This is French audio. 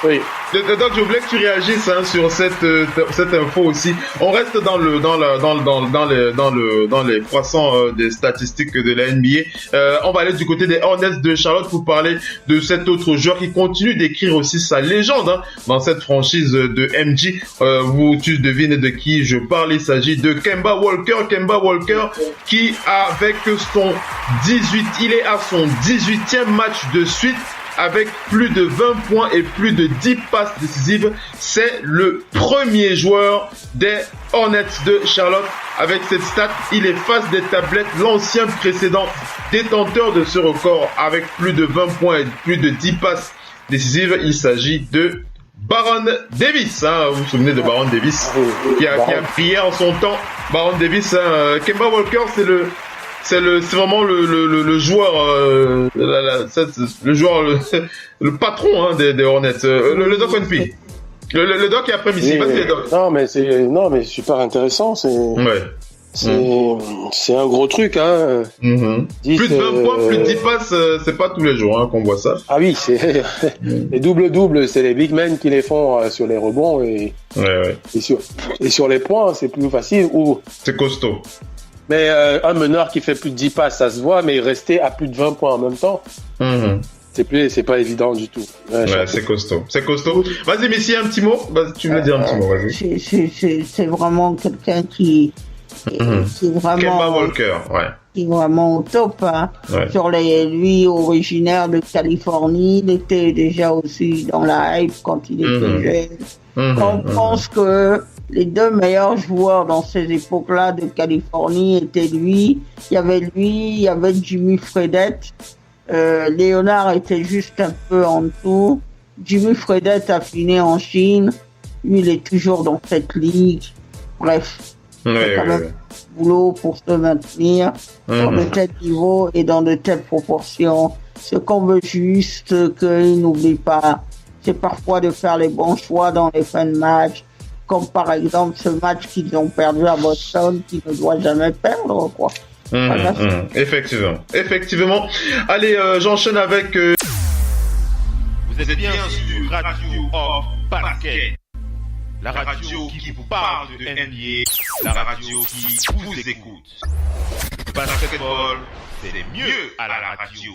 Oui. Donc je voulais que tu réagisses sur cette info aussi. On reste dans les croissants des statistiques de la NBA. On va aller du côté des Hornets de Charlotte pour parler de cet autre joueur qui continue d'écrire aussi sa légende dans cette franchise de MJ. Tu devines de qui je parle. Il s'agit de Kemba Walker. Kemba Walker qui avec il est à son 18e match de suite avec plus de 20 points et plus de 10 passes décisives. C'est le premier joueur des Hornets de Charlotte. Avec cette stat, il efface des tablettes l'ancien précédent détenteur de ce record avec plus de 20 points et plus de 10 passes décisives. Il s'agit de Baron Davis. Vous vous souvenez de Baron Davis qui a brillé en son temps. Baron Davis, Kemba Walker, c'est vraiment le joueur, le patron le Hornets, le Doc Onpi. Le Doc est après-midi. Oui, non mais c'est super intéressant. C'est un gros truc, hein. Plus de 20 points, plus de 10 passes, c'est pas tous les jours qu'on voit ça. Ah oui, c'est les doubles, c'est les big men qui les font sur les rebonds et sur les points, c'est plus facile. C'est costaud. Mais un meneur qui fait plus de 10 passes, ça se voit, mais rester à plus de 20 points en même temps, c'est pas évident du tout. C'est costaud. Vas-y, Messi, un petit mot. Tu veux dire un petit mot, vas-y. C'est vraiment quelqu'un qui est vraiment... Kemba Walker, qui est vraiment au top. Lui, originaire de Californie, il était déjà aussi dans la hype quand il était jeune. On pense que les deux meilleurs joueurs dans ces époques-là de Californie étaient lui. Il y avait Jimmy Fredette. Léonard était juste un peu en dessous. Jimmy Fredette a fini en Chine. Lui, il est toujours dans cette ligue. Bref, c'est quand même boulot pour se maintenir dans de tels niveaux et dans de telles proportions. Ce qu'on veut juste qu'ils n'oublient pas, c'est parfois de faire les bons choix dans les fins de match. Comme par exemple ce match qu'ils ont perdu à Boston, qu'ils ne doivent jamais perdre, quoi. Effectivement. Allez, j'enchaîne avec... Vous êtes bien sur Radio Hors Parquet. La radio qui vous parle de NBA. La radio qui vous écoute. Basketball, c'est mieux à la radio.